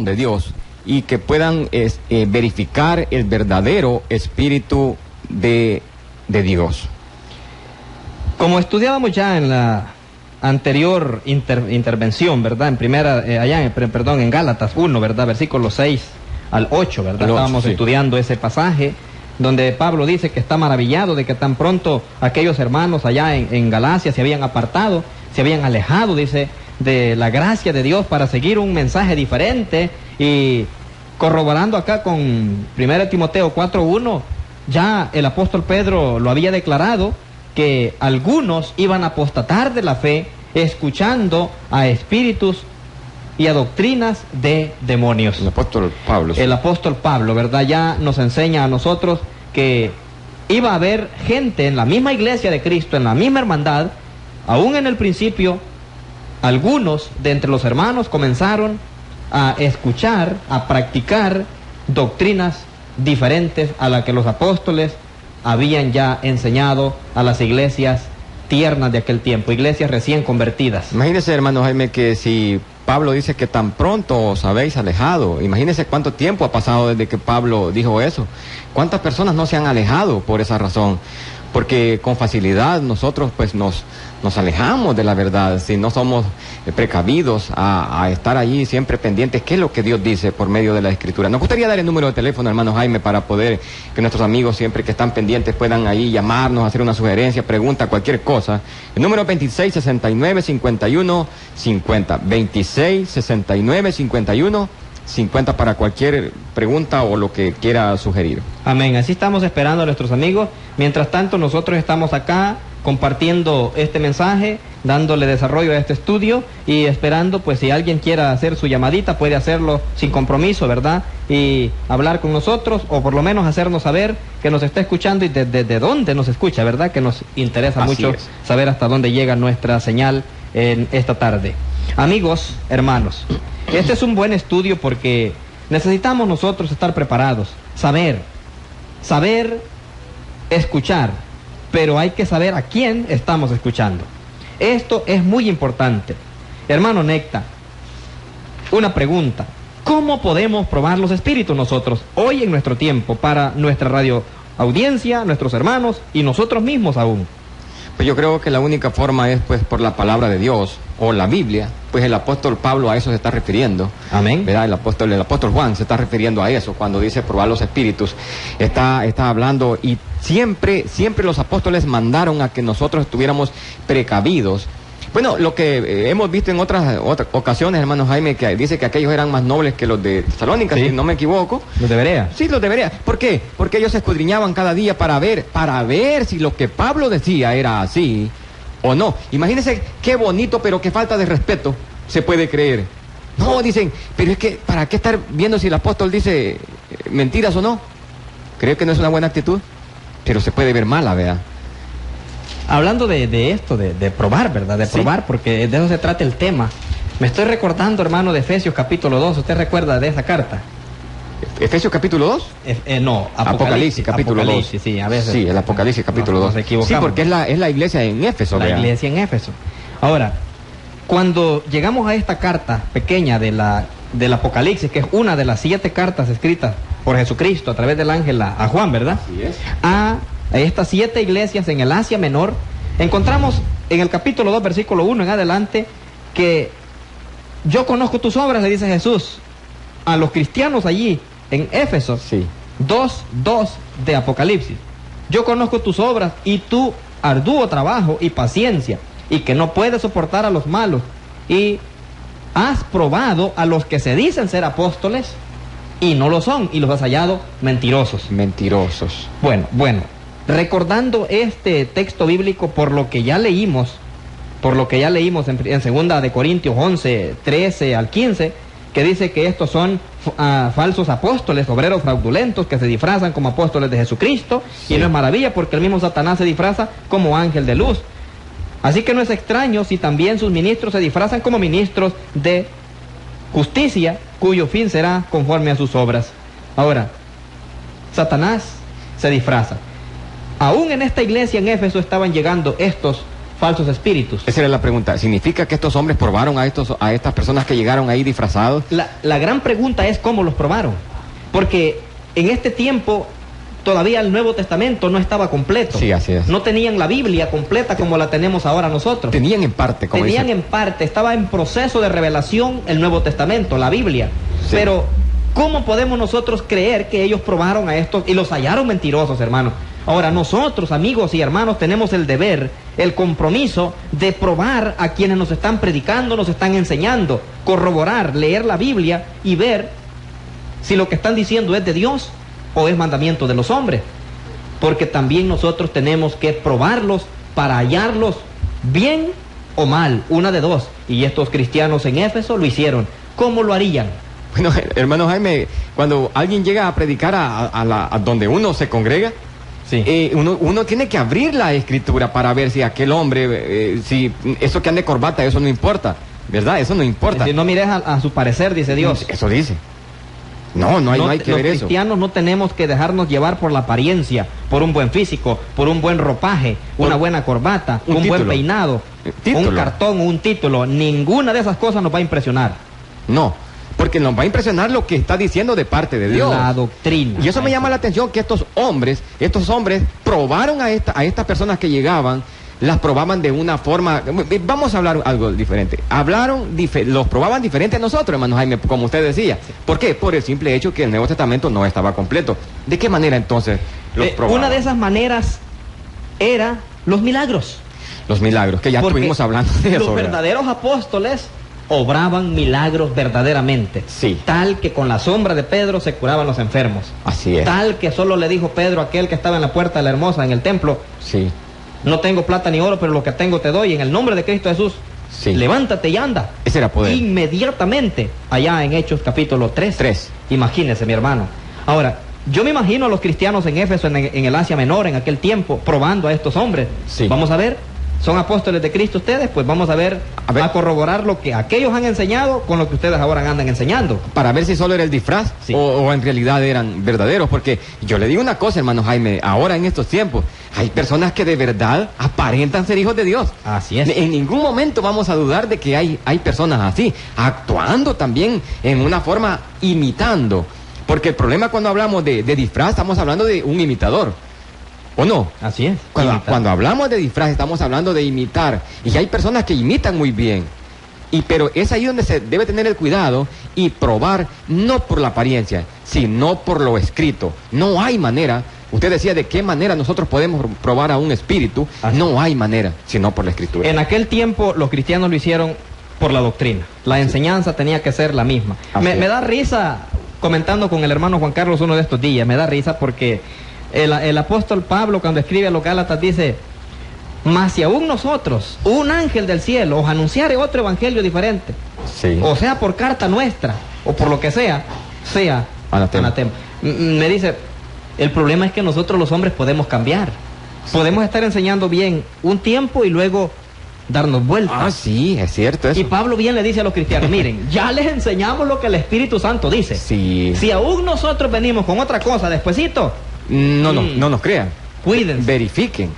de Dios y que puedan verificar el verdadero espíritu de Dios. Como estudiábamos ya en la anterior intervención, ¿verdad? En Gálatas 1, ¿verdad? Versículos 6 al 8, ¿verdad? Estábamos estudiando ese pasaje donde Pablo dice que está maravillado de que tan pronto aquellos hermanos allá en Galacia se habían apartado, se habían alejado, dice, de la gracia de Dios para seguir un mensaje diferente, y corroborando acá con 1 Timoteo 4:1, ya el apóstol Pedro lo había declarado, que algunos iban a apostatar de la fe escuchando a espíritus y a doctrinas de demonios. El apóstol Pablo. Sí. El apóstol Pablo, ¿verdad? Ya nos enseña a nosotros que iba a haber gente en la misma iglesia de Cristo, en la misma hermandad. Aún en el principio, algunos de entre los hermanos comenzaron a escuchar, a practicar doctrinas diferentes a las que los apóstoles habían ya enseñado a las iglesias tiernas de aquel tiempo, iglesias recién convertidas. Imagínese, hermano Jaime, que si Pablo dice que tan pronto os habéis alejado, imagínese cuánto tiempo ha pasado desde que Pablo dijo eso. ¿Cuántas personas no se han alejado por esa razón? Porque con facilidad nosotros pues nos alejamos de la verdad, si no somos precavidos a estar allí siempre pendientes qué es lo que Dios dice por medio de la Escritura. Nos gustaría dar el número de teléfono, hermano Jaime, para poder que nuestros amigos siempre que están pendientes puedan ahí llamarnos, hacer una sugerencia, pregunta, cualquier cosa. El número es 2669-5150, 2669-5150 para cualquier pregunta o lo que quiera sugerir. Amén, así estamos esperando a nuestros amigos. Mientras tanto, nosotros estamos acá compartiendo este mensaje, dándole desarrollo a este estudio y esperando, pues si alguien quiera hacer su llamadita, puede hacerlo sin compromiso, ¿verdad? Y hablar con nosotros, o por lo menos hacernos saber que nos está escuchando y desde dónde nos escucha, ¿verdad? Que nos interesa mucho saber hasta dónde llega nuestra señal en esta tarde. Amigos, hermanos, este es un buen estudio porque necesitamos nosotros estar preparados, saber, escuchar, pero hay que saber a quién estamos escuchando. Esto es muy importante. Hermano Necta, una pregunta: ¿cómo podemos probar los espíritus nosotros hoy en nuestro tiempo para nuestra radio audiencia, nuestros hermanos y nosotros mismos aún? Pues yo creo que la única forma es pues por la palabra de Dios o la Biblia. Pues el apóstol Pablo a eso se está refiriendo. Amén. ¿Verdad? El apóstol Juan se está refiriendo a eso cuando dice probar los espíritus. Está hablando, y siempre los apóstoles mandaron a que nosotros estuviéramos precavidos. Bueno, lo que hemos visto en otras ocasiones, hermano Jaime, que dice que aquellos eran más nobles que los de Tesalónica, sí, si no me equivoco. Los de Berea. Sí, los de Berea. ¿Por qué? Porque ellos se escudriñaban cada día para ver si lo que Pablo decía era así o no. Imagínense qué bonito, pero qué falta de respeto se puede creer. No, dicen, pero es que ¿para qué estar viendo si el apóstol dice mentiras o no? Creo que no es una buena actitud, pero se puede ver mala, ¿verdad? Hablando de esto, de probar, ¿verdad? De probar, porque de eso se trata el tema. Me estoy recordando, hermano, de Efesios capítulo 2. ¿Usted recuerda de esa carta? ¿Efesios capítulo 2? No, Apocalipsis capítulo 2. Sí, a veces. Sí, el Apocalipsis capítulo 2. Nos equivocamos. Sí, porque es la iglesia en Éfeso. La iglesia en Éfeso. Ahora, cuando llegamos a esta carta pequeña del Apocalipsis, que es una de las 7 cartas escritas por Jesucristo a través del ángel a Juan, ¿verdad? Así es. A estas 7 iglesias en el Asia Menor, encontramos en el capítulo 2, versículo 1 en adelante, que yo conozco tus obras, le dice Jesús a los cristianos allí en Éfeso. Sí. 2:2 de Apocalipsis. Yo conozco tus obras y tu arduo trabajo y paciencia, y que no puedes soportar a los malos, y has probado a los que se dicen ser apóstoles y no lo son, y los has hallado mentirosos. Mentirosos. Bueno, recordando este texto bíblico por lo que ya leímos en 2 de Corintios 11, 13 al 15, que dice que estos son falsos apóstoles, obreros fraudulentos que se disfrazan como apóstoles de Jesucristo, sí. Y no es maravilla porque el mismo Satanás se disfraza como ángel de luz. Así que no es extraño si también sus ministros se disfrazan como ministros de justicia, cuyo fin será conforme a sus obras. Ahora, Satanás se disfraza. Aún en esta iglesia en Éfeso estaban llegando estos falsos espíritus. Esa era la pregunta. ¿Significa que estos hombres probaron a estas personas que llegaron ahí disfrazados? La gran pregunta es cómo los probaron. Porque en este tiempo todavía el Nuevo Testamento no estaba completo. Sí, así es. No tenían la Biblia completa como la tenemos ahora nosotros. Tenían en parte, como Tenían dice. en parte, estaba en proceso de revelación el Nuevo Testamento, la Biblia. Sí. Pero, ¿cómo podemos nosotros creer que ellos probaron a estos y los hallaron mentirosos, hermanos? Ahora, nosotros, amigos y hermanos, tenemos el deber, el compromiso de probar a quienes nos están predicando, nos están enseñando, corroborar, leer la Biblia y ver si lo que están diciendo es de Dios o es mandamiento de los hombres. Porque también nosotros tenemos que probarlos para hallarlos bien o mal, una de dos. Y estos cristianos en Éfeso lo hicieron. ¿Cómo lo harían? Bueno, hermano Jaime, cuando alguien llega a predicar a donde uno se congrega, Sí. Uno tiene que abrir la escritura para ver si aquel hombre, si eso que ande corbata, eso no importa, ¿verdad? Eso no importa. Si no mires a su parecer, dice Dios. Eso dice. No hay que ver eso. Los cristianos no tenemos que dejarnos llevar por la apariencia, por un buen físico, por un buen ropaje, una buena corbata, un buen peinado, un cartón, un título. Ninguna de esas cosas nos va a impresionar. No, porque nos va a impresionar lo que está diciendo de parte de Dios. La doctrina. Y eso me llama la atención, que estos hombres probaron a estas personas que llegaban, las probaban de una forma. Vamos a hablar algo diferente. Los probaban diferente a nosotros, hermano Jaime, como usted decía. ¿Por qué? Por el simple hecho que el Nuevo Testamento no estaba completo. ¿De qué manera entonces los probaban? Una de esas maneras era los milagros. Los milagros, que ya estuvimos hablando de eso. Los verdaderos apóstoles obraban milagros verdaderamente. Sí. Tal que con la sombra de Pedro se curaban los enfermos. Así es. Tal que solo le dijo Pedro a aquel que estaba en la puerta de la Hermosa en el templo: Sí. No tengo plata ni oro, pero lo que tengo te doy, en el nombre de Cristo Jesús. Sí. Levántate y anda. Ese era poder. Inmediatamente, allá en Hechos capítulo 3. Imagínese, mi hermano. Ahora, yo me imagino a los cristianos en Éfeso, en el Asia Menor, en aquel tiempo, probando a estos hombres. Sí. Vamos a ver. ¿Son apóstoles de Cristo ustedes? Pues vamos a ver, a corroborar lo que aquellos han enseñado con lo que ustedes ahora andan enseñando. Para ver si solo era el disfraz, sí, o en realidad eran verdaderos. Porque yo le digo una cosa, hermano Jaime, ahora en estos tiempos hay personas que de verdad aparentan ser hijos de Dios. Así es. En ningún momento vamos a dudar de que hay personas así, actuando también en una forma imitando. Porque el problema cuando hablamos de disfraz, estamos hablando de un imitador. ¿O no? Así es. Cuando hablamos de disfraz, estamos hablando de imitar. Y hay personas que imitan muy bien. Pero es ahí donde se debe tener el cuidado y probar, no por la apariencia, sino por lo escrito. No hay manera. Usted decía de qué manera nosotros podemos probar a un espíritu. Así. No hay manera, sino por la escritura. En aquel tiempo los cristianos lo hicieron por la doctrina. La enseñanza tenía que ser la misma. Me da risa, comentando con el hermano Juan Carlos uno de estos días, me da risa porque el apóstol Pablo, cuando escribe a los Gálatas, dice: mas si aún nosotros, un ángel del cielo, os anunciare otro evangelio diferente, Sí. o sea por carta nuestra, o por lo que sea Anatema. Me dice, el problema es que nosotros los hombres podemos cambiar. Podemos estar enseñando bien un tiempo y luego darnos vueltas. Ah, sí, es cierto eso. Y Pablo bien le dice a los cristianos: miren, ya les enseñamos lo que el Espíritu Santo dice. Sí. Si aún nosotros venimos con otra cosa despuesito, No nos crean. cuídense. Verifiquen.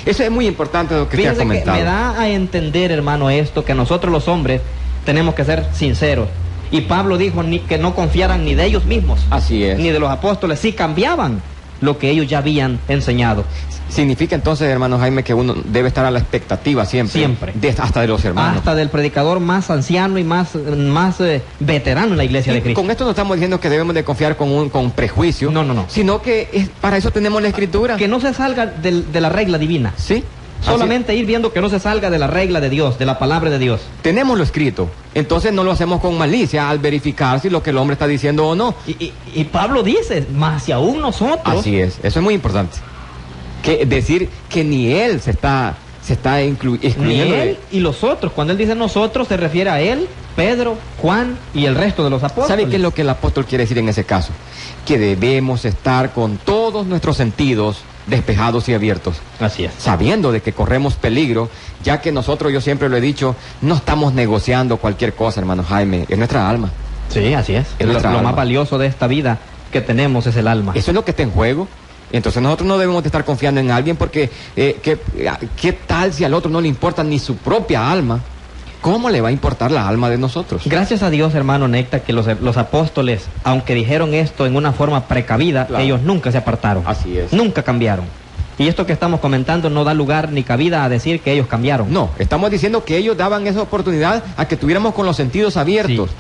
Eso es muy importante lo que usted ha Fíjense que comentado. me da a entender, hermano, esto, que nosotros los hombres tenemos que ser sinceros. Y Pablo dijo que no confiaran ni de ellos mismos, Así es. ni de los apóstoles, si cambiaban lo que ellos ya habían enseñado. Significa entonces, hermano Jaime, que uno debe estar a la expectativa siempre. Siempre. Hasta de los hermanos. Hasta del predicador más anciano y más veterano en la iglesia de Cristo. Con esto no estamos diciendo que debemos de confiar con prejuicio. No. Sino que para eso tenemos la escritura. Que no se salga de la regla divina. Sí. Solamente ir viendo que no se salga de la regla de Dios, de la palabra de Dios. Tenemos lo escrito. Entonces no lo hacemos con malicia al verificar si lo que el hombre está diciendo o no. Y Pablo dice: mas si aún nosotros. Así es. Eso es muy importante. Que decir que ni él se está excluyendo. Ni él y los otros. Cuando él dice nosotros, se refiere a él, Pedro, Juan y el resto de los apóstoles. ¿Sabe qué es lo que el apóstol quiere decir en ese caso? Que debemos estar con todos nuestros sentidos despejados y abiertos. Así es. Sabiendo de que corremos peligro, ya que nosotros, yo siempre lo he dicho, no estamos negociando cualquier cosa, hermano Jaime, es nuestra alma. Sí, así es. Es Lo nuestra alma. más valioso de esta vida que tenemos es el alma. Eso es lo que está en juego. Entonces nosotros no debemos de estar confiando en alguien porque ¿qué tal si al otro no le importa ni su propia alma? ¿Cómo le va a importar la alma de nosotros? Gracias a Dios, hermano Necta, que los apóstoles, aunque dijeron esto en una forma precavida, claro, ellos nunca se apartaron. Así es. Nunca cambiaron. Y esto que estamos comentando no da lugar ni cabida a decir que ellos cambiaron. No, estamos diciendo que ellos daban esa oportunidad a que tuviéramos con los sentidos abiertos. Sí.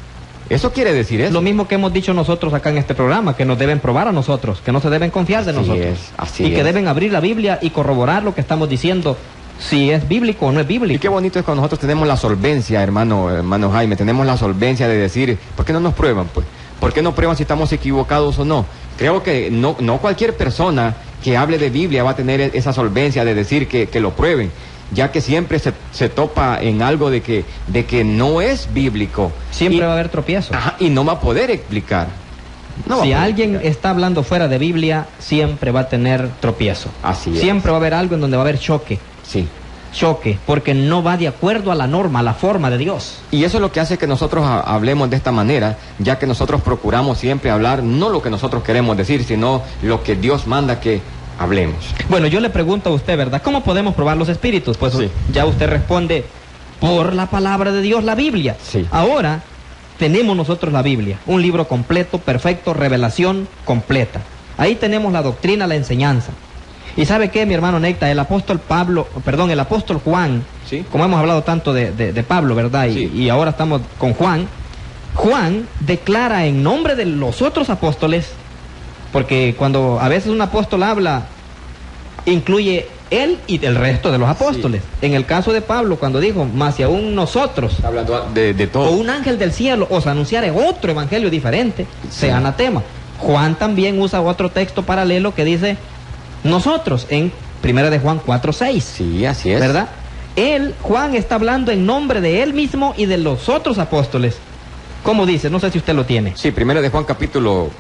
Eso quiere decir eso. Lo mismo que hemos dicho nosotros acá en este programa, que nos deben probar a nosotros, que no se deben confiar de nosotros. Así y que deben abrir la Biblia y corroborar lo que estamos diciendo, si es bíblico o no es bíblico. Y qué bonito es cuando nosotros tenemos la solvencia, hermano Jaime, tenemos la solvencia de decir, ¿por qué no nos prueban, pues? ¿Por qué no prueban si estamos equivocados o no? Creo que no cualquier persona que hable de Biblia va a tener esa solvencia de decir que lo prueben, ya que siempre se topa en algo de que no es bíblico. Siempre va a haber tropiezos. Y no va a poder explicar. Si alguien está hablando fuera de Biblia, siempre va a tener tropiezo. Así es. Siempre va a haber algo en donde va a haber choque. Sí. Choque, porque no va de acuerdo a la norma, a la forma de Dios. Y eso es lo que hace que nosotros hablemos de esta manera, ya que nosotros procuramos siempre hablar no lo que nosotros queremos decir, sino lo que Dios manda que hablemos. Bueno, yo le pregunto a usted, ¿verdad? ¿Cómo podemos probar los espíritus? Pues sí, ya usted responde, por la palabra de Dios, la Biblia. Sí. Ahora tenemos nosotros la Biblia, un libro completo, perfecto, revelación completa. Ahí tenemos la doctrina, la enseñanza. ¿Y sabe qué, mi hermano Necta? El apóstol Juan, ¿sí? Como hemos hablado tanto de Pablo, ¿verdad? Sí. Y ahora estamos con Juan. Juan declara en nombre de los otros apóstoles, porque cuando a veces un apóstol habla, incluye él y el resto de los apóstoles. Sí. En el caso de Pablo, cuando dijo, más si aún nosotros, está hablando de todo, o un ángel del cielo os anunciare otro evangelio diferente, sí, sea anatema. Juan también usa otro texto paralelo que dice nosotros, en 1 de Juan 4:6. Sí, así es. ¿Verdad? Juan está hablando en nombre de él mismo y de los otros apóstoles. ¿Cómo dice? No sé si usted lo tiene. Sí, 1 de Juan capítulo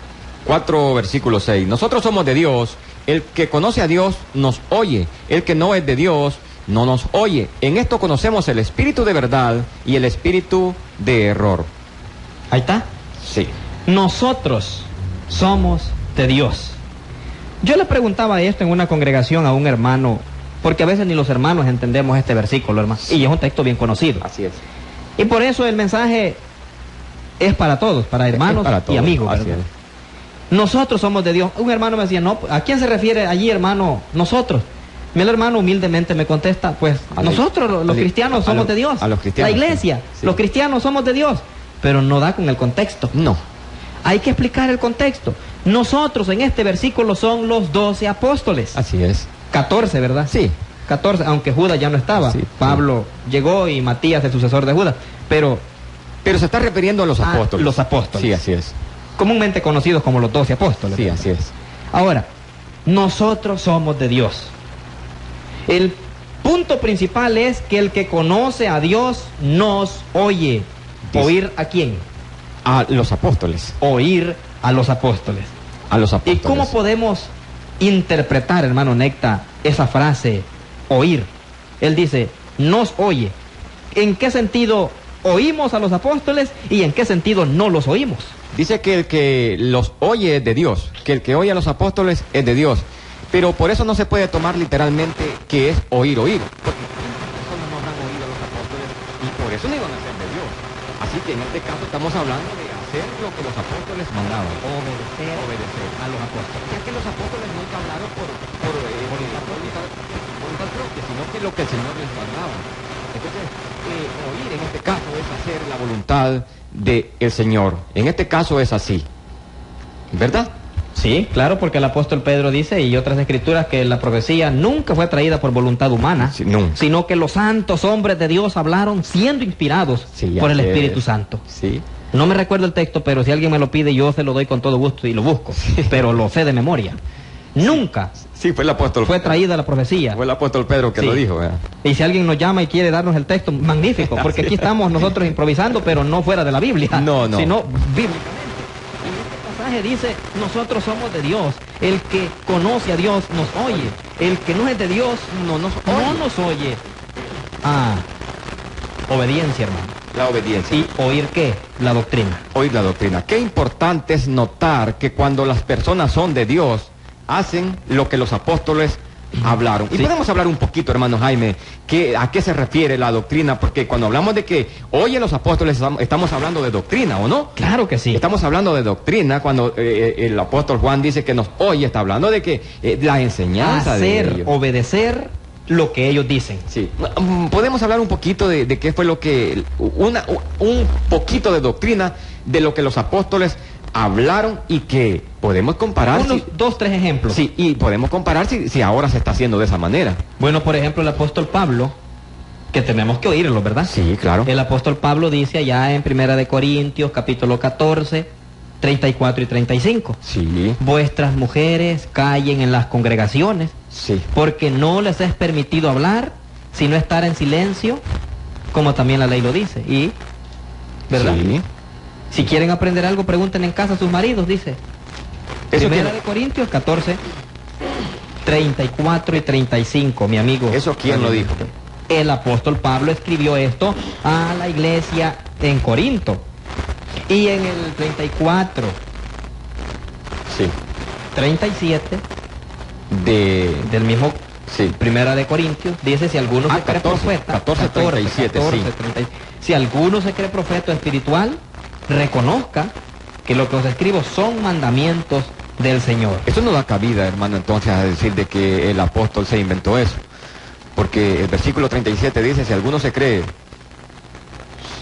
4, versículo 6. Nosotros somos de Dios, el que conoce a Dios nos oye, el que no es de Dios no nos oye. En esto conocemos el espíritu de verdad y el espíritu de error. Ahí está. Sí. Nosotros somos de Dios. Yo le preguntaba esto en una congregación a un hermano, porque a veces ni los hermanos entendemos este versículo, hermano, y es un texto bien conocido. Así es. Y por eso el mensaje es para todos, para hermanos y amigos, ¿verdad? Nosotros somos de Dios. Un hermano me decía, no, ¿a quién se refiere allí, hermano? Nosotros. El hermano humildemente me contesta, pues nosotros los cristianos somos de Dios. A los cristianos. La iglesia, sí. Los cristianos somos de Dios. Pero no da con el contexto. No. Hay que explicar el contexto. Nosotros en este versículo son los 12 apóstoles. Así es. 14, ¿verdad? Sí. 14, aunque Judas ya no estaba. Sí, Pablo llegó y Matías, el sucesor de Judas. Pero se está refiriendo a los apóstoles. Los apóstoles. Sí, así es. Comúnmente conocidos como los 12 apóstoles. Sí, así es. Ahora, nosotros somos de Dios. El punto principal es que el que conoce a Dios nos oye. Dice, ¿oír a quién? A los apóstoles. Oír a los apóstoles. A los apóstoles. ¿Y cómo podemos interpretar, hermano Necta, esa frase, oír? Él dice, nos oye. ¿En qué sentido oímos a los apóstoles y en qué sentido no los oímos? Dice que el que los oye es de Dios, que el que oye a los apóstoles es de Dios. Pero por eso no se puede tomar literalmente que es oír. Porque las personas no habrán oído a los apóstoles y por eso no iban a ser de Dios. Así que en este caso estamos hablando de hacer lo que los apóstoles mandaban. Obedecer a los apóstoles. Ya que los apóstoles nunca hablaron por voluntad propia, sino que lo que el Señor les mandaba. Entonces, oír en este caso es hacer la voluntad del Señor. En este caso es así. ¿Verdad? Sí, claro, porque el apóstol Pedro dice, y otras escrituras, que la profecía nunca fue traída por voluntad humana, sí, sino que los santos hombres de Dios hablaron siendo inspirados por el Espíritu Santo. Sí. No me recuerdo el texto, pero si alguien me lo pide, yo se lo doy con todo gusto y lo busco, sí, pero lo sé de memoria. Nunca fue el apóstol. Fue traída la profecía. Fue el apóstol Pedro que lo dijo. Y si alguien nos llama y quiere darnos el texto, magnífico, porque aquí estamos nosotros improvisando, pero no fuera de la Biblia, sino bíblicamente. Dice, nosotros somos de Dios. El que conoce a Dios nos oye. El que no es de Dios no nos oye. Obediencia, hermano. La obediencia. ¿Y oír qué? La doctrina. Oír la doctrina. Qué importante es notar que cuando las personas son de Dios, hacen lo que los apóstoles hablaron. Y podemos hablar un poquito, hermano Jaime, a qué se refiere la doctrina, porque cuando hablamos de que oye los apóstoles estamos hablando de doctrina, ¿o no? Claro que sí. Estamos hablando de doctrina cuando el apóstol Juan dice que nos oye, está hablando de que la enseñanza de ellos. Obedecer lo que ellos dicen. Sí. Podemos hablar un poquito de qué fue lo que, un poquito de doctrina de lo que los apóstoles hablaron y que podemos comparar. Unos 2, 3 ejemplos. Sí, y podemos comparar si ahora se está haciendo de esa manera. Bueno, por ejemplo, el apóstol Pablo, que tenemos que oírlo, ¿verdad? Sí, claro. El apóstol Pablo dice allá en 1 Corintios, capítulo 14, 34 y 35. Sí. Vuestras mujeres callen en las congregaciones, sí, porque no les es permitido hablar, sino estar en silencio, como también la ley lo dice. Y, ¿verdad? Sí. Si quieren aprender algo, pregunten en casa a sus maridos, dice. Primera de Corintios 14, 34 y 35, mi amigo. ¿Eso quién lo dijo? El apóstol Pablo escribió esto a la iglesia en Corinto. Y en el 34, sí, 37 del mismo, sí, Primera de Corintios, dice: si alguno se cree profeta, 14, 37, 14, sí. 30, si alguno se cree profeta espiritual, reconozca que lo que os escribo son mandamientos del Señor. Eso no da cabida, hermano, entonces a decir de que el apóstol se inventó eso. Porque el versículo 37 dice: si alguno se cree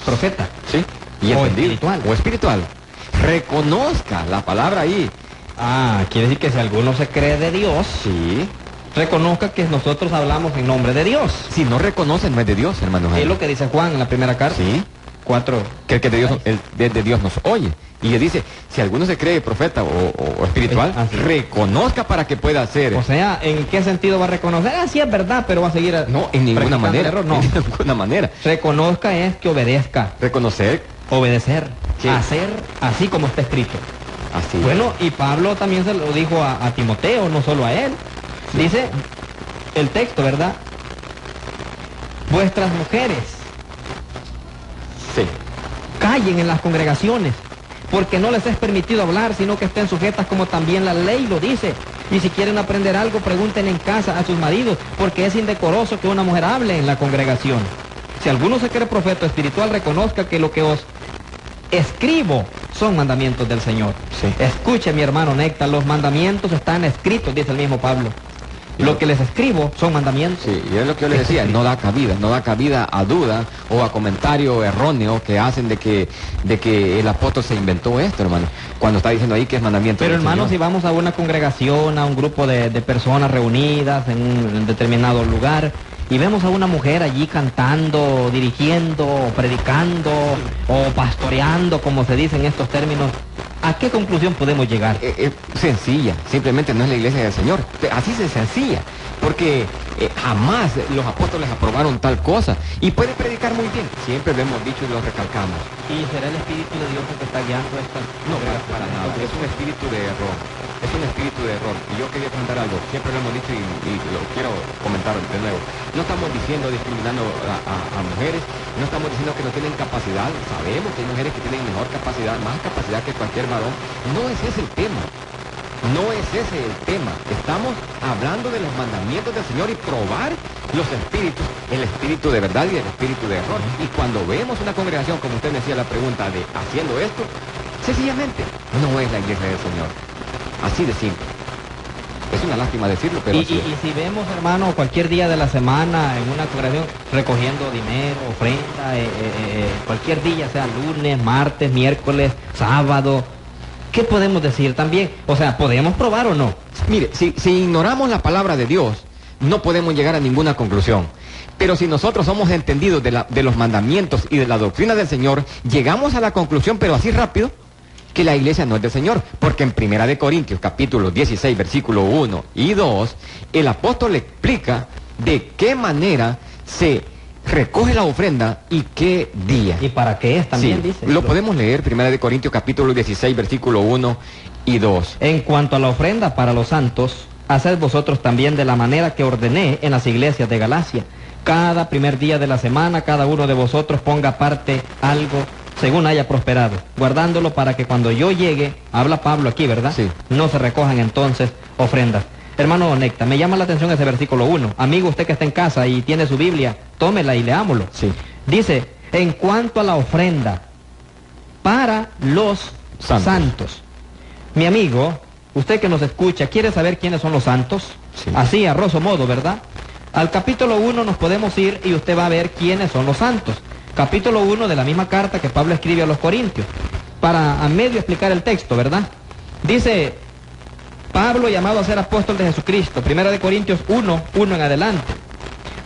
profeta, sí, y o entendido, espiritual, o espiritual, reconozca la palabra ahí. Quiere decir que si alguno se cree de Dios, sí, reconozca que nosotros hablamos en nombre de Dios. Si no reconocen, no es de Dios, hermano. Es lo que dice Juan en la primera carta. Sí. 4. Que el que de Dios nos oye. Y le dice: si alguno se cree profeta o espiritual, reconozca para que pueda hacer. O sea, ¿en qué sentido va a reconocer? Sí es verdad, pero va a seguir. No, en ninguna manera. Error, no. En ninguna manera. Reconozca es que obedezca. Reconocer. Obedecer. ¿Qué? Hacer así como está escrito. Así. Bueno, y Pablo también se lo dijo a Timoteo, no solo a él. Sí. Dice el texto, ¿verdad? Vuestras mujeres, sí, callen en las congregaciones, porque no les es permitido hablar, sino que estén sujetas como también la ley lo dice. Y si quieren aprender algo, pregunten en casa a sus maridos, porque es indecoroso que una mujer hable en la congregación. Si alguno se cree profeta espiritual, reconozca que lo que os escribo son mandamientos del Señor. Sí. Escuche, mi hermano Néctar, los mandamientos están escritos, dice el mismo Pablo. Lo que les escribo son mandamientos. Sí, y es lo que yo les decía, no da cabida a duda o a comentario erróneo que hacen de que el apóstol se inventó esto, hermano, cuando está diciendo ahí que es mandamiento. Pero del hermano, Señor. si vamos a una congregación, a un grupo de personas reunidas en un determinado lugar, y vemos a una mujer allí cantando, dirigiendo, predicando o pastoreando, como se dice en estos términos, ¿a qué conclusión podemos llegar? Sencilla, simplemente no es la iglesia del Señor. Así es sencilla, porque jamás los apóstoles aprobaron tal cosa. Y puede predicar muy bien, siempre lo hemos dicho y lo recalcamos. ¿Y será el Espíritu de Dios el que está guiando esta? No, para nada, es un espíritu de error. Es un espíritu de error. Y yo quería comentar algo, siempre lo hemos dicho y lo quiero comentar de nuevo. No estamos diciendo discriminando a mujeres, no estamos diciendo que no tienen capacidad. Sabemos que hay mujeres que tienen mejor capacidad, más capacidad que cualquier varón. No es ese el tema. No es ese el tema. Estamos hablando de los mandamientos del Señor y probar los espíritus, el espíritu de verdad y el espíritu de error. Y cuando vemos una congregación, como usted me hacía la pregunta de haciendo esto, sencillamente no es la iglesia del Señor. Así de simple. Es una lástima decirlo, pero y si vemos, hermano, cualquier día de la semana en una congregación recogiendo dinero, ofrenda, cualquier día, sea lunes, martes, miércoles, sábado, ¿qué podemos decir también? O sea, ¿podemos probar o no? Mire, si ignoramos la palabra de Dios, no podemos llegar a ninguna conclusión. Pero si nosotros somos entendidos de los mandamientos y de la doctrina del Señor, llegamos a la conclusión, pero así rápido, que la iglesia no es del Señor, porque en 1 Corintios capítulo 16 versículo 1 y 2 el apóstol explica de qué manera se recoge la ofrenda y qué día. ¿Y para qué es también? Sí, dice. lo podemos leer, 1 Corintios capítulo 16 versículo 1 y 2. En cuanto a la ofrenda para los santos, haced vosotros también de la manera que ordené en las iglesias de Galacia. Cada primer día de la semana, cada uno de vosotros ponga aparte algo según haya prosperado, guardándolo para que cuando yo llegue, habla Pablo aquí, ¿verdad? Sí. No se recojan entonces ofrendas. Hermano Necta, me llama la atención ese versículo 1. Amigo, usted que está en casa y tiene su Biblia, tómela y leámoslo. Sí. Dice, en cuanto a la ofrenda para los santos. Mi amigo, usted que nos escucha, ¿quiere saber quiénes son los santos? Sí. Así, a grosso modo, ¿verdad? Al capítulo 1 nos podemos ir y usted va a ver quiénes son los santos. Capítulo 1 de la misma carta que Pablo escribe a los Corintios. Para a medio explicar el texto, ¿verdad? Dice Pablo, llamado a ser apóstol de Jesucristo, 1 Corintios 1 en adelante.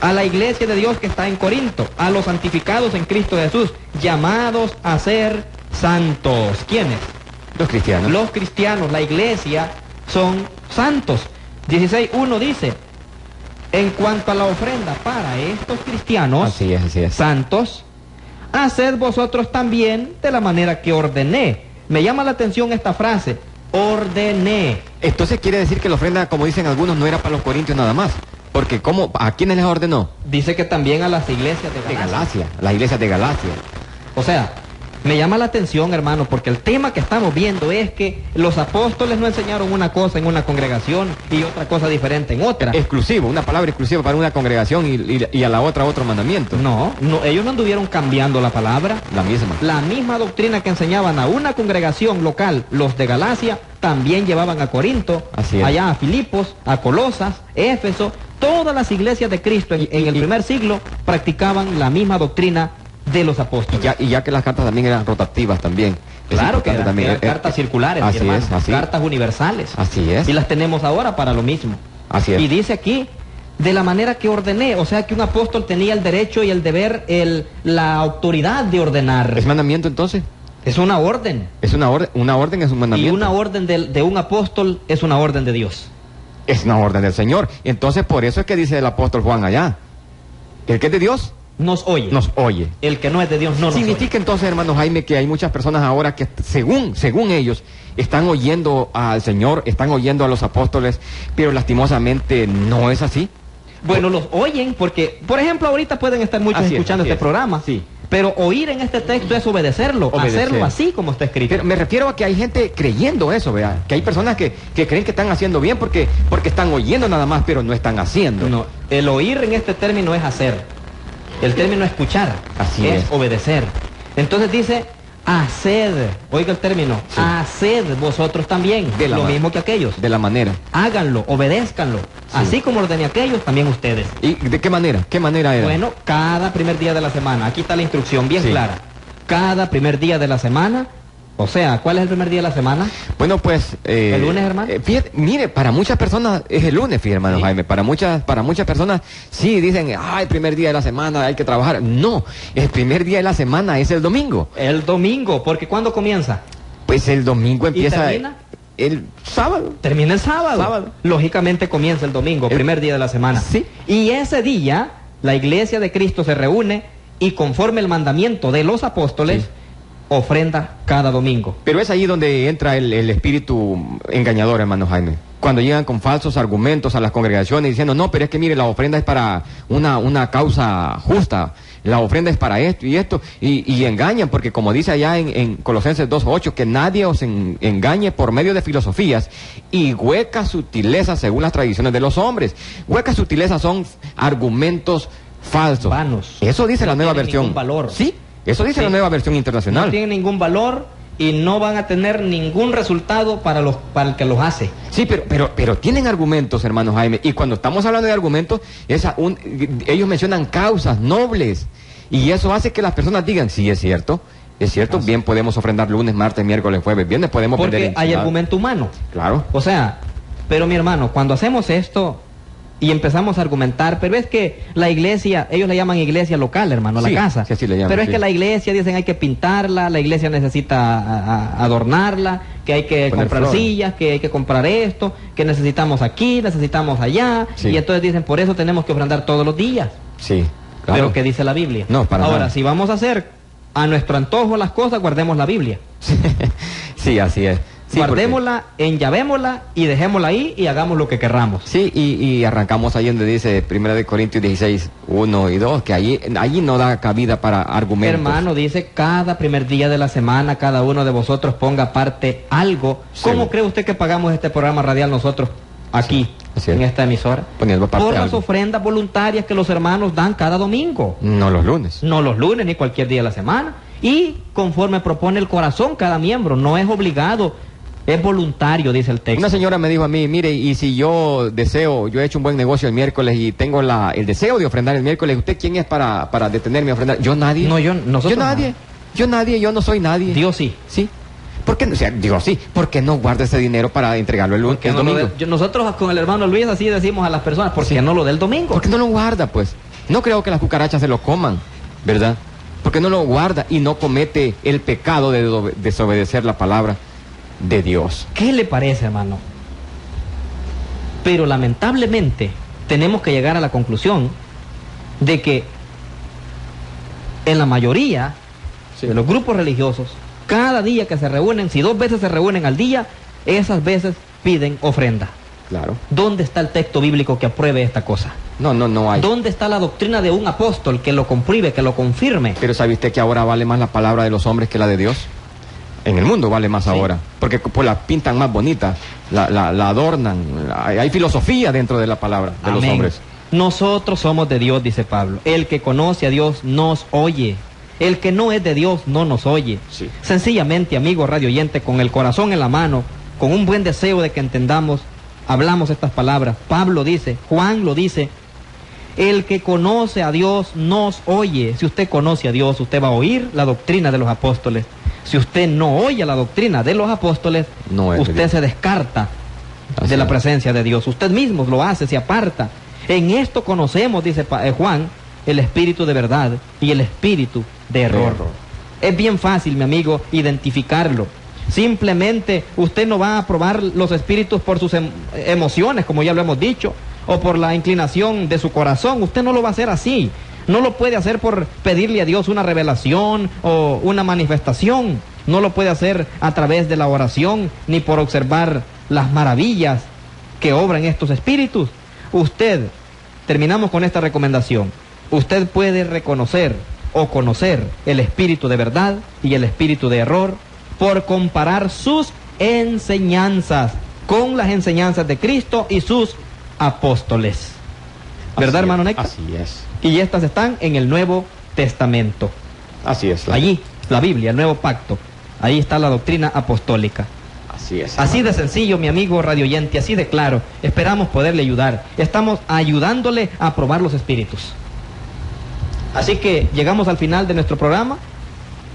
A la iglesia de Dios que está en Corinto, a los santificados en Cristo Jesús, llamados a ser santos. ¿Quiénes? Los cristianos. Los cristianos, la iglesia, son santos. 16:1 dice, en cuanto a la ofrenda para estos cristianos, Así es. santos, haced vosotros también de la manera que ordené. Me llama la atención esta frase, ordené. Entonces quiere decir que la ofrenda, como dicen algunos, no era para los corintios nada más. Porque ¿cómo? ¿A quiénes les ordenó? Dice que también a las iglesias de Galacia. Las iglesias de Galacia. O sea, me llama la atención, hermano, porque el tema que estamos viendo es que los apóstoles no enseñaron una cosa en una congregación y otra cosa diferente en otra. Exclusivo, una palabra exclusiva para una congregación y a la otra otro mandamiento. No, ellos no anduvieron cambiando la palabra. La misma. La misma doctrina que enseñaban a una congregación local, los de Galacia, también llevaban a Corinto, Así es. allá a Filipos, a Colosas, Éfeso. Todas las iglesias de Cristo en el primer siglo practicaban la misma doctrina de los apóstoles. Y ya que las cartas también eran rotativas también. Claro que eran cartas circulares, así mi hermano, es, así. cartas universales. Así es. Y las tenemos ahora para lo mismo. Así es. Y dice aquí, de la manera que ordené, o sea que un apóstol tenía el derecho y el deber, la autoridad de ordenar. ¿Es mandamiento entonces? Es una orden. Es una orden es un mandamiento. Y una orden de un apóstol es una orden de Dios. Es una orden del Señor. Entonces por eso es que dice el apóstol Juan allá. El que es de Dios Nos oye. nos oye. El que no es de Dios no nos oye. Significa entonces, hermano Jaime, que hay muchas personas ahora que según ellos están oyendo al Señor, están oyendo a los apóstoles, pero lastimosamente no es así. Bueno, los oyen porque, por ejemplo, ahorita pueden estar muchos escuchando este programa. Sí. Pero oír en este texto es obedecerlo, hacerlo así como está escrito. Pero me refiero a que hay gente creyendo eso, ¿verdad? Que hay personas que creen que están haciendo bien porque están oyendo nada más, pero no están haciendo. No, el oír en este término es hacer. El término escuchar. Así es es. obedecer. Entonces dice, haced, oiga el término, Sí. haced vosotros también, lo mismo que aquellos. De la manera. Háganlo, obedézcanlo. Sí. Así como ordené aquellos, también ustedes. ¿Y de qué manera? ¿Qué manera era? Bueno, cada primer día de la semana, aquí está la instrucción bien Sí. clara. Cada primer día de la semana, o sea, ¿cuál es el primer día de la semana? Bueno, pues... ¿El lunes, hermano? Fíjate, mire, para muchas personas es el lunes, fíjate, hermano Sí. Jaime. Para muchas personas sí dicen, el primer día de la semana hay que trabajar. No, el primer día de la semana es el domingo. El domingo, porque ¿cuándo comienza? Pues el domingo empieza... termina? El sábado. Termina el sábado. Sábado. Lógicamente comienza el domingo, primer día de la semana. Sí. Y ese día, la iglesia de Cristo se reúne y conforme el mandamiento de los apóstoles, Sí. ofrenda cada domingo. Pero es ahí donde entra el espíritu engañador, hermano Jaime. Cuando llegan con falsos argumentos a las congregaciones diciendo, no, pero es que mire, la ofrenda es para una causa justa, la ofrenda es para esto y esto, y engañan, porque como dice allá en Colosenses 2:8, que nadie os engañe por medio de filosofías y huecas sutilezas según las tradiciones de los hombres. Huecas sutilezas son argumentos falsos. Vanos. Eso dice No la nueva tienen versión. ningún valor. Sí, eso dice Sí. la nueva versión internacional. No tienen ningún valor y no van a tener ningún resultado para el que los hace. Sí, pero tienen argumentos, hermano Jaime, y cuando estamos hablando de argumentos, ellos mencionan causas nobles, y eso hace que las personas digan, sí, es cierto, bien podemos ofrendar lunes, martes, miércoles, jueves, viernes, podemos Porque vender hay enchiladas. argumento humano. Claro. O sea, pero mi hermano, cuando hacemos esto y empezamos a argumentar, pero es que la iglesia, ellos le llaman iglesia local, hermano, Sí, la casa. sí, así le llaman, pero es sí. que la iglesia, dicen, hay que pintarla, la iglesia necesita adornarla, que hay que Poner comprar flores. sillas, que hay que comprar esto, que necesitamos aquí, necesitamos allá. Sí. Y entonces dicen, por eso tenemos que ofrendar todos los días. Sí, claro. Pero ¿qué dice la Biblia? No, para Ahora, nada. si vamos a hacer a nuestro antojo las cosas, guardemos la Biblia. Sí, así es. Sí, Guardémosla, enllavémosla y dejémosla ahí y hagamos lo que querramos. Sí, y arrancamos ahí donde dice 1 Corintios 16, 1 y 2, que allí no da cabida para argumentos. Hermano, dice, cada primer día de la semana, cada uno de vosotros ponga aparte algo. Sí. ¿Cómo cree usted que pagamos este programa radial nosotros? aquí, en esta emisora, por las ofrendas voluntarias que los hermanos dan cada domingo. No los lunes. No los lunes, ni cualquier día de la semana. Y conforme propone el corazón cada miembro, no es obligado, es voluntario, dice el texto. Una señora me dijo a mí, mire, y si yo he hecho un buen negocio el miércoles y tengo el deseo de ofrendar el miércoles, ¿usted quién es para detenerme a ofrendar? Yo nadie. No, nosotros nadie. Yo nadie, yo no soy nadie. Dios sí. Sí. ¿Por qué? O sea, digo sí, ¿por qué no guarda ese dinero para entregarlo el domingo? Nosotros con el hermano Luis así decimos a las personas, ¿por qué no lo del domingo? ¿Por qué no lo guarda, pues? No creo que las cucarachas se lo coman, ¿verdad? ¿Por qué no lo guarda y no comete el pecado de desobedecer la palabra de Dios? ¿Qué le parece, hermano? Pero lamentablemente tenemos que llegar a la conclusión de que en la mayoría de los grupos religiosos, cada día que se reúnen, si 2 veces se reúnen al día, esas veces piden ofrenda. Claro. ¿Dónde está el texto bíblico que apruebe esta cosa? No hay. ¿Dónde está la doctrina de un apóstol que lo compruebe, que lo confirme? Pero ¿sabe usted que ahora vale más la palabra de los hombres que la de Dios? En el mundo vale más ahora, porque pues la pintan más bonita, la adornan, hay filosofía dentro de la palabra de los hombres. Nosotros somos de Dios, dice Pablo. El que conoce a Dios nos oye. El que no es de Dios no nos oye. Sí. Sencillamente, amigo radio oyente, con el corazón en la mano, con un buen deseo de que entendamos, hablamos estas palabras. Pablo dice, Juan lo dice, el que conoce a Dios nos oye. Si usted conoce a Dios, usted va a oír la doctrina de los apóstoles. Si usted no oye la doctrina de los apóstoles, usted se descarta de la presencia de Dios. Usted mismo lo hace, se aparta. En esto conocemos, dice Juan, el espíritu de verdad y el espíritu de error. Es bien fácil, mi amigo, identificarlo. Simplemente usted no va a probar los espíritus por sus emociones, como ya lo hemos dicho, o por la inclinación de su corazón. Usted no lo va a hacer así. No lo puede hacer por pedirle a Dios una revelación o una manifestación. No lo puede hacer a través de la oración, ni por observar las maravillas que obran estos espíritus. Usted, terminamos con esta recomendación, usted puede reconocer o conocer el espíritu de verdad y el espíritu de error por comparar sus enseñanzas con las enseñanzas de Cristo y sus apóstoles. ¿Verdad, hermano Néctor? Así es. Y estas están en el Nuevo Testamento. Así es. Allí, la Biblia, el Nuevo Pacto. Ahí está la doctrina apostólica. Así es. Así de sencillo, mi amigo radio oyente, así de claro. Esperamos poderle ayudar. Estamos ayudándole a probar los espíritus. Así que llegamos al final de nuestro programa.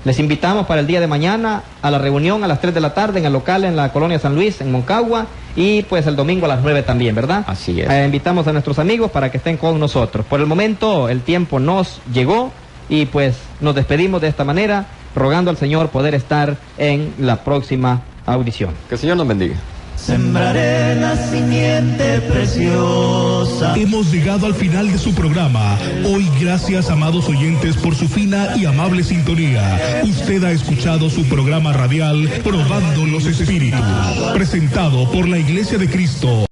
Les invitamos para el día de mañana a la reunión a las 3 de la tarde en el local en la colonia San Luis, en Moncagua, y pues el domingo a las 9 también, ¿verdad? Así es. Invitamos a nuestros amigos para que estén con nosotros. Por el momento el tiempo nos llegó y pues nos despedimos de esta manera, rogando al Señor poder estar en la próxima audición. Que el Señor nos bendiga. Sembraré la simiente preciosa. Hemos llegado al final de su programa. Hoy, gracias, amados oyentes, por su fina y amable sintonía. Usted ha escuchado su programa radial Probando los Espíritus, presentado por la Iglesia de Cristo.